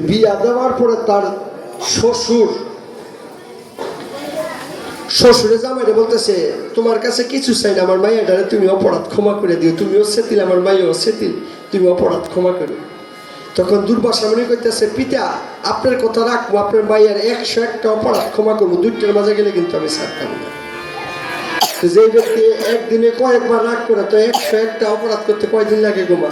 বিয়া দেওয়ার পরে তার শ্বশুরে জামাইরে বলতেছে, তোমার কাছে কিছু চাই না, আমার মাইয়াটারে তুমি অপরাধ ক্ষমা করে দিও, তুমিও সেতিল, আমার মাইয়াও সেতিল, তুমি অপরাধ ক্ষমা করো। তখন দুর্বাসা মনে করতেছে, পিতা আপনার কথা রাখবো, আপনার মাইয়ার 101টা অপরাধ ক্ষমা করবো, 2টার মাঝে গেলে কিন্তু আমি ছাড়তাম না। যে ব্যক্তি একদিনে কয়েকবার রাগ করে, তো 101টা অপরাধ করতে কয়দিন লাগে গোমা?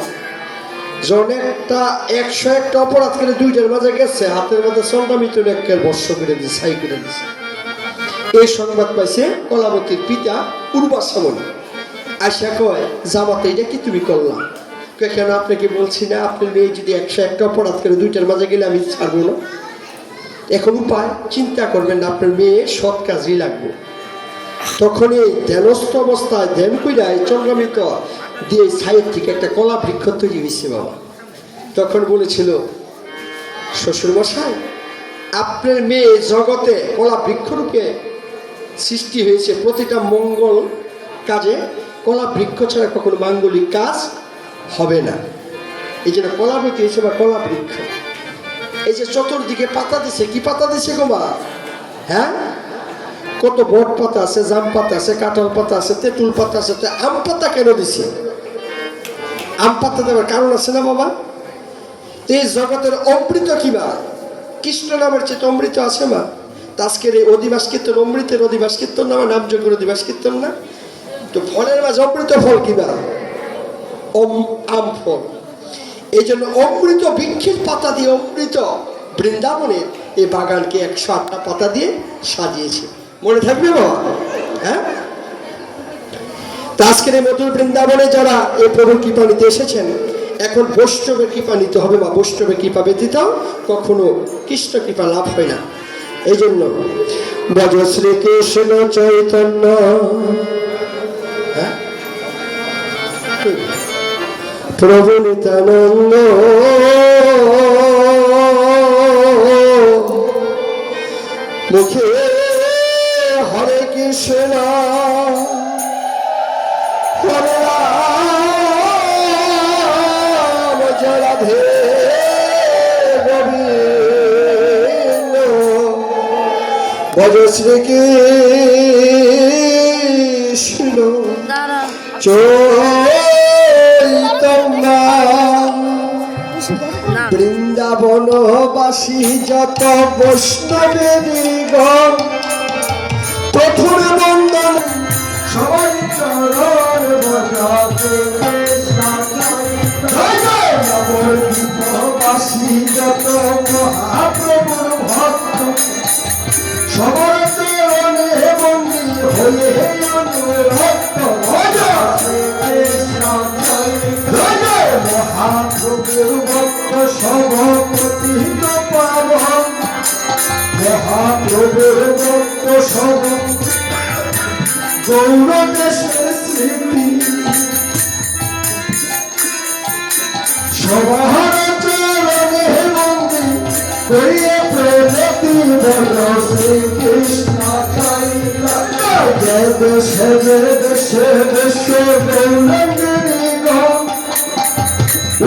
জনেরটা 101টা অপরাধ করে 2টার মাঝে গেছে, হাতের মধ্যে চন্ডা মিতুন একের বর্ষ করে দিচ্ছে, ছাই করে দিচ্ছে। এই সংবাদ পাইছে কলাবতীর পিতা উর্বাসামণি। আশা কয়, জামাতে এটা কি তুমি করলাম? কেন আপনাকে বলছি না, আপনার মেয়ে যদি 101টা অপরাধ করে 2টার মাঝে গেলে আমি ছাড়বো না। এখন উপায় চিন্তা করবেন না, আপনার মেয়ে সৎ কাজই লাগবে। তখন এই ধ্যানস্থ অবস্থায় ধ্যান কইরাই চন্দ্রমিত দিয়ে ছাইয়ের থেকে একটা কলা বৃক্ষ তৈরি হয়েছে বাবা। তখন বলেছিল, শ্বশুরমশাই আপনার মেয়ে জগতে কলা বৃক্ষরূপে সৃষ্টি হয়েছে, প্রতিটা মঙ্গল কাজে কলা বৃক্ষ ছাড়া কখনো মাঙ্গলিক কাজ হবে না। এই জন্য কলাবতী হয়েছে বা কলা বৃক্ষ। এই যে চতুর্দিকে পাতা দিছে, কি পাতা দিছে গো মা? হ্যাঁ, কত বট পাতা আছে, জাম পাতা আছে, কাঁঠাল পাতা আছে, তেঁতুল পাতা আছে, আম পাতা কেন দিছে? আম পাতা দেওয়ার কারণ আছে না বাবা? এই জগতের অমৃত কি মা? কৃষ্ণ নামের চেয়ে অমৃত আছে মা? আজকের এই অধিবাস কীর্তন অমৃতের অধিবাস কীর্তন না, নামযজ্ঞের অধিবাস কীর্তন না? তো ফলের মাঝে অমৃত ফল কি না? আম ফল। এই জন্য অমৃত বৃক্ষের পাতা দিয়ে অমৃত বৃন্দাবনের এই বাগানকে 108টা পাতা দিয়ে সাজিয়েছে। মনে থাকবে বাবা? হ্যাঁ, আজকের এই মধুর বৃন্দাবনে যারা এই প্রভুর কৃপা নিতে এসেছেন, এখন বৈষ্ণবের কৃপা নিতে হবে বা বৈষ্ণবের কৃপা ব্যতীত কখনো কৃষ্ণ কৃপা লাভ হয় না। এই জন্য ভজ শ্রীকৃষ্ণ চৈতন্য, হ্যাঁ, প্রভু নিত্যানন্দ, মুখে হরে কৃষ্ণ হরে রাম জয় রাধে গোবিন্দ, ভজ শ্রীকৃষ্ণ চৈতন্য, বৃন্দাবনবাসী যত বৈষ্ণবেদিগণ, প্রথম বন্দন সবাই চরণ বজাতে, নবদ্বীপবাসী যত মহাপ্রভুর ভক্ত, সবার চরণে বন্দী হয়ে অনুরক্ত, মহাপ্রভুর ভক্ত সভাপতি পাবন, মহাপ্রভুর ভক্ত সব গৌর দেশের স্মৃতি, সবার চরণে বন্দী করিয়ে প্রগতি, বল শ্রীকৃষ্ণ চাইলা জয় দেশে দেশে দেশে গৌরঙ্গিনী গণ,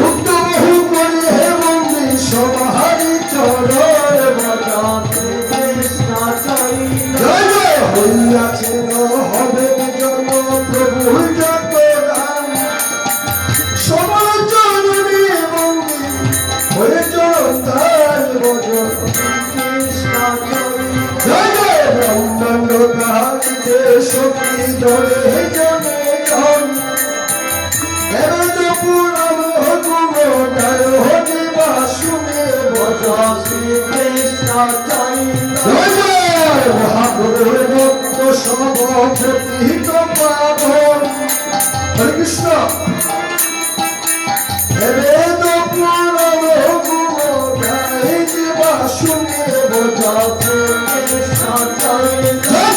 উদ্যম করিয়ে বন্দী সবারি চরণ বাজাতে, কৃষ্ণ চাইলা জয় হইয়াছিল হবে জন্ম প্রভু যত দান, সবার চরণে বন্দী হয়ে চরণ তার বজ, কৃষ্ণ জয় জয় ব্রহ্মাণ্ড কালিতে শক্তি ধরে জনে জন, পুরাণ গুণায় হতে বা শুনে বজ শ্রীকৃষ্ণ জয় জয় মহাপ্রভুর ভক্ত সর্বপ্রতিহিত পাবন, হরে কৃষ্ণ বেদ পুরাণ গুণায় বা শুনে বজ শ্রীকৃষ্ণ জয়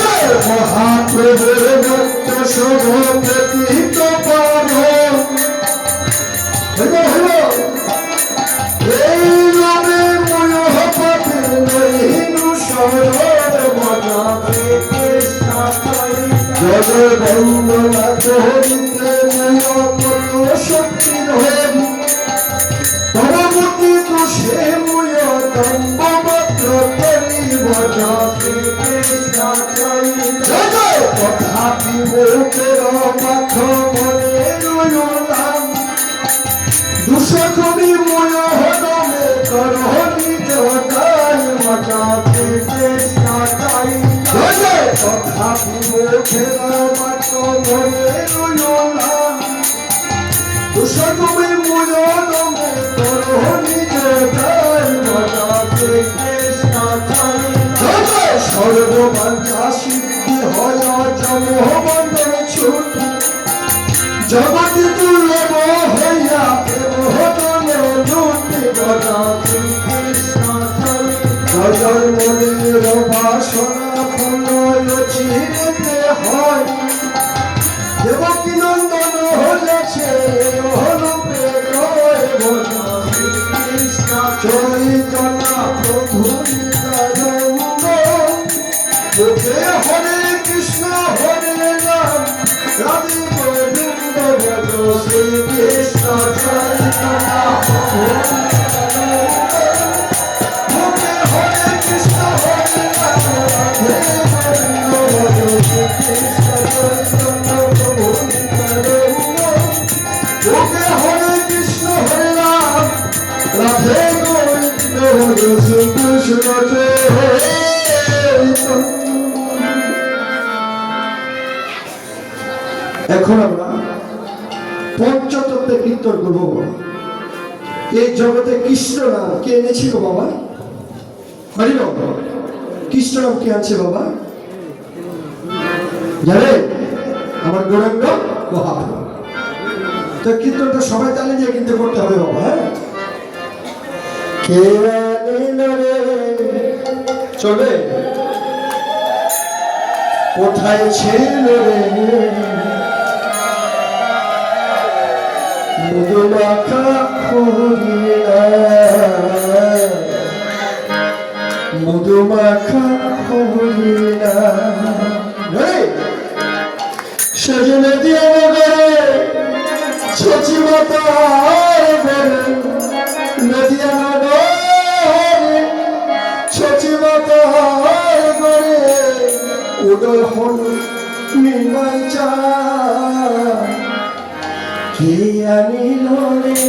জয় মহাপ্রভুর ভক্ত সর্বপ্রতিহিত পাবন, এই নামে মনোহপতি নহিনু সরল বজাতে, কৃষ্ণ জয় বন্দনা করিতে শক্তি ধরি, পরবর্তী তো সে মুয় মুখের মাথা মনে রইলাম দুশো কবি ময় হদমে করহনি জগাই মাটাতে চেষ্টা চাই তথাপি মুখের মাথা মনে রইলাম দুশো কবি ময় হদমে করহনি জগাই মাটাতে চেষ্টা চাই সর্ববাঞ্ছা সিদ্ধি হয় জমবন্ধন ছুটি জগৎ দুর্লভ হইয়া প্রেম হতনে লুটি গদা কৃষ্ণ গজল মনের বাসনা ফল চিরতে হয় দেবকী নন্দন হয়েছে হলুপে রয় ভজা কৃষ্ণ চৈতন্য প্রভু নিত্যানন্দ মুখে হরে কৃষ্ণ হরে রাম রাধে গোবিন্দ ভজ শ্রী কৃষ্ণ চৈতন্য মুখে হরে কৃষ্ণ হরে রাম রাধে গোবিন্দ ভজ শ্রী কৃষ্ণ চৈতন্য প্রভু নিত্যানন্দ মুখে হরে কৃষ্ণ হরে রাম রাধে গোবিন্দ ভজ শ্রী কৃষ্ণ চৈতন্য। এখন আমরা পঞ্চতত্ত্বে কীর্তন করবো। এই জগতে কৃষ্ণ নাম কে এনেছিল বাবা? হরি বাবা কৃষ্ণ নাম কে আছে বাবা জানে? আমার গৌরাঙ্গ মহাপ্রভু। তো কীর্তনটা সবাই তালে দিয়ে কিন্তু করতে হবে বাবা। হ্যাঁ কে আনিল রে চলে কোথায় ছিল রে মধুমাখা হরিণা মধুমাখা হরিণা সেজনে দিয়ে নগরে ছচি মাতার ঘরে নদিয়া নগরে ছচি মাতার ঘরে উদয় হল নির্মল চা কে আনিল রে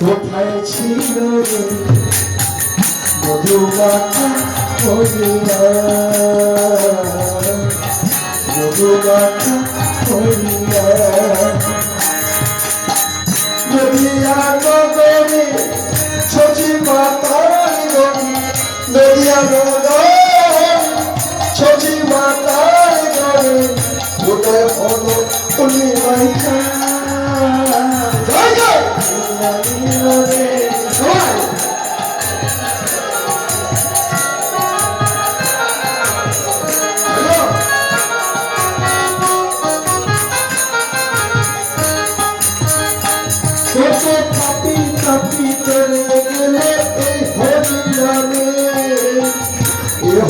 কোথায় ছিল রে মধুমাখা হরিণা মধুমাখা হরিণা নদিয়া নগরে ছচি মাতার ঘরে নদিয়া নগরে ছচি মাতার ঘরে উদয় হল নির্মল চা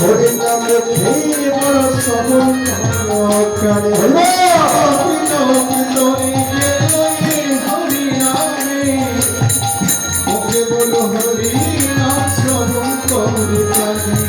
হরি নাম খেয়ে বড় সবল প্রাণে ওকে বলো হরি নাম শ্রবণ করে প্রাণে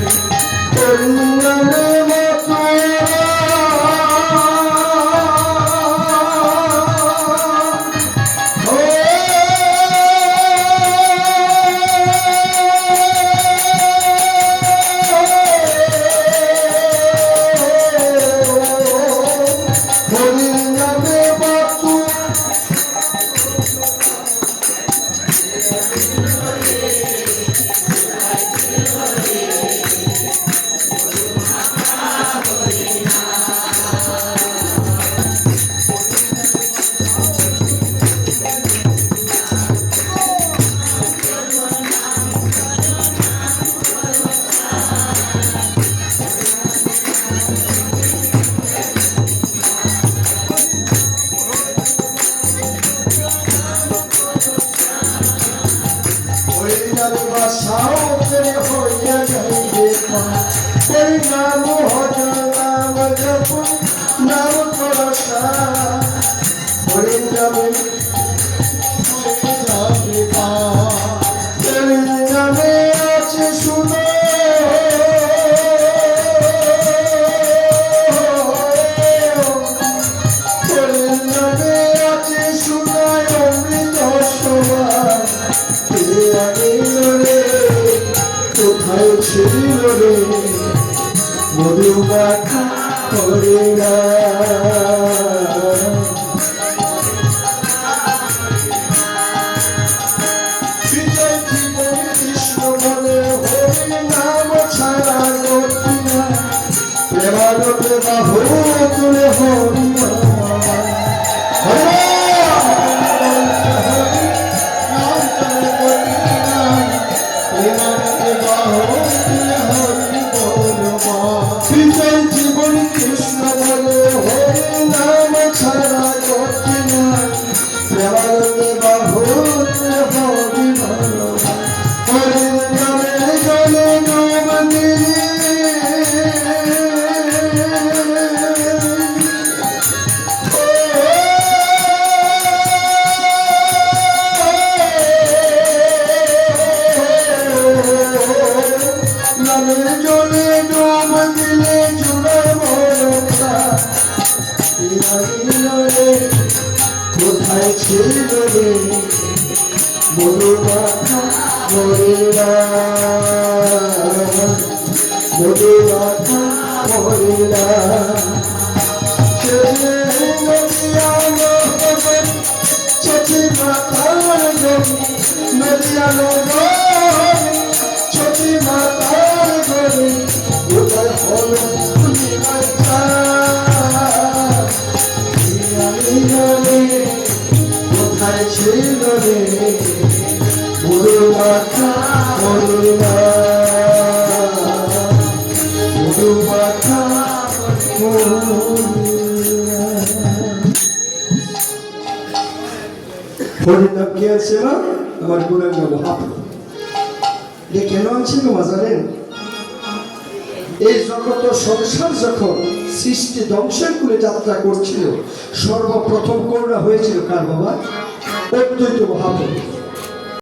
नाम भज नाम जप नाम भरोसा हरि नामे नामे আছে শুনো আনিল রে কোথায় ছিল রে মধু মাখা হরিণা বিজয় জীবন কৃষ্ণ বলে হরি নাম ছাড়া গতি না প্রেমানন্দে বাহু তুলে হরি বিজয় জীবন কৃষ্ণ বলে হরি নাম ছাড়া গতি না প্রেমানন্দে বাহু তুলে হরি হরি নামে জলে নাম দিলে নামে জলে ডুব দিলে জুড়ে মনটা রে কোথায় ছিল রে মধু মাখা হরিণা মধু মাখা হরিণা চচি মাতার গরি মেরিয়ানো চচি মাতার গরি কোথায় হলো তুমি মাতা কোথায় ছিল রে মধু মাখা হরিণা মধু মাখা হরির নাম কি আছে মা আমার গুণাঙ্গ মহাপ্রভু এ কেন আছে গো মা জানেন এই জগৎ সংসার যখন সৃষ্টি ধ্বংসের কুলে যাত্রা করছিল সর্বপ্রথম করুণা হয়েছিল কার বাবা অদ্বৈত মহাপ্রভু